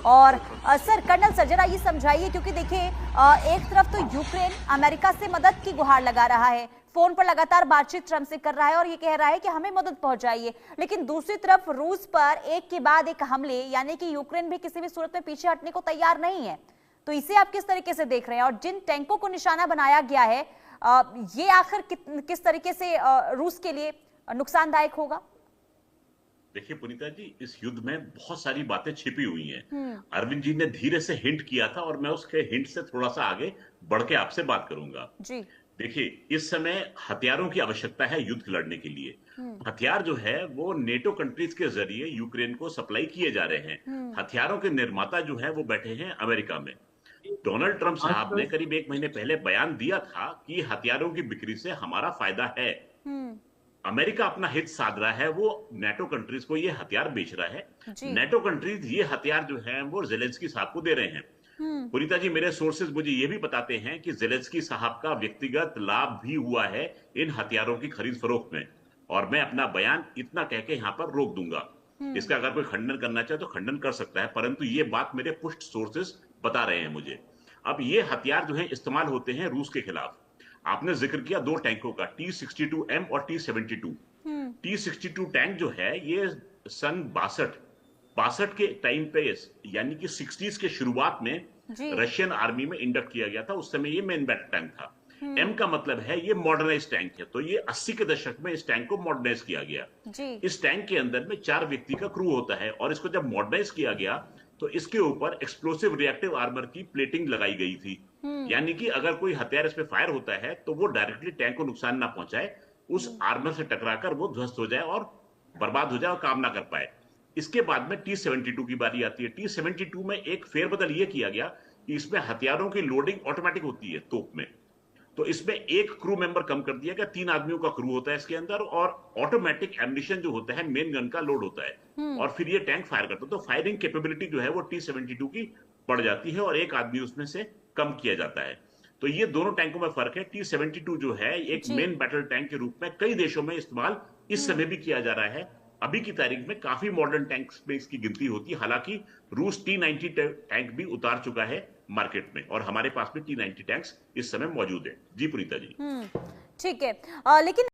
और sir, colonel sir, जरा ये समझाइए, क्योंकि देखिए एक तरफ तो यूक्रेन अमेरिका से मदद की गुहार लगा रहा है, फोन पर लगातार बातचीत ट्रंप से कर रहा है और ये कह रहा है कि हमें मदद पहुंचाइए, लेकिन दूसरी तरफ रूस पर एक के बाद एक हमले, यानी कि यूक्रेन भी किसी भी सूरत में पीछे हटने को तैयार नहीं है। तो इसे आप किस तरीके से देख रहे हैं, और जिन टैंकों को निशाना बनाया गया है ये आखिर किस तरीके से रूस के लिए नुकसानदायक होगा? देखिए पुनीता जी, इस युद्ध में बहुत सारी बातें छिपी हुई हैं। अरविंद जी ने धीरे से हिंट किया था और मैं उसके हिंट से थोड़ा सा आगे बढ़ के आपसे बात करूंगा। जी। देखिए, इस समय हथियारों की आवश्यकता है युद्ध लड़ने के लिए। हथियार जो है वो नेटो कंट्रीज के जरिए यूक्रेन को सप्लाई किए जा रहे हैं। हथियारों के निर्माता जो है वो बैठे हैं अमेरिका में। डोनाल्ड ट्रंप साहब ने करीब 1 महीने पहले बयान दिया था कि हथियारों की बिक्री से हमारा फायदा है। अमेरिका अपना हित साध रहा है, वो नेटो कंट्रीज को ये हथियार बेच रहा है। नेटो कंट्रीज ये हथियार जो है वो जेलेंस्की साहब को दे रहे हैं। पुनीता जी, मेरे सोर्सेज मुझे ये भी बताते हैं कि जेलेंस्की साहब का व्यक्तिगत लाभ भी हुआ है इन हथियारों की खरीद फरोख्त में। और मैं अपना बयान इतना कह के यहाँ पर रोक दूंगा। इसका अगर कोई खंडन करना चाहे तो खंडन कर सकता है, परंतु ये बात मेरे पुष्ट सोर्सेज बता रहे हैं मुझे। अब ये हथियार जो है इस्तेमाल होते हैं रूस के खिलाफ। आपने जिक्र किया 2 टैंकों का, T-62M और T-72। T-62 टैंक जो है ये सन 62 के टाइम पे, यानी कि 60s के शुरुआत में रशियन आर्मी में इंडक्ट किया गया था। उस समय ये मेन बैटल टैंक था। एम का मतलब है ये मॉडर्नाइज टैंक है, तो ये 80 के दशक में इस टैंक को मॉडर्नाइज किया गया। इस टैंक के अंदर में 4 व्यक्ति का क्रू होता है और इसको जब मॉडर्नाइज किया गया तो इसके ऊपर एक्सप्लोसिव रिएक्टिव आर्मर की प्लेटिंग लगाई गई थी। यानी कि अगर कोई हथियार इस पे फायर होता है तो वो डायरेक्टली टैंक को नुकसान ना पहुंचाए, उस आर्मर से टकराकर वो ध्वस्त हो जाए और बर्बाद हो जाए और काम ना कर पाए। इसके बाद में T-72 की बारी आती है। T-72 में एक फेरबदल ये किया गया कि इसमें हथियारों की लोडिंग ऑटोमेटिक होती है तोप में। तो इसमें एक क्रू मेंबर कम कर दिया गया, 3 आदमियों का क्रू होता है इसके अंदर, और ऑटोमेटिक एम्यूनिशन जो होता है मेन गन का लोड होता है और फिर ये टैंक फायर करता है। तो फायरिंग कैपेबिलिटी जो है वो T-72 की बढ़ जाती है और एक आदमी उसमें से कम किया जाता है। तो ये दोनों टैंकों में फर्क है। T-72 जो है एक मेन बैटल टैंक के रूप में कई देशों में इस्तेमाल इस समय भी किया जा रहा है। अभी की तारीख में काफी मॉडर्न टैंक्स में इसकी गिनती होती है। हालांकि रूस T-90 टैंक भी उतार चुका है मार्केट में और हमारे पास भी T-90 टैंक्स इस समय मौजूद है। जी पुनीता जी। ठीक है, लेकिन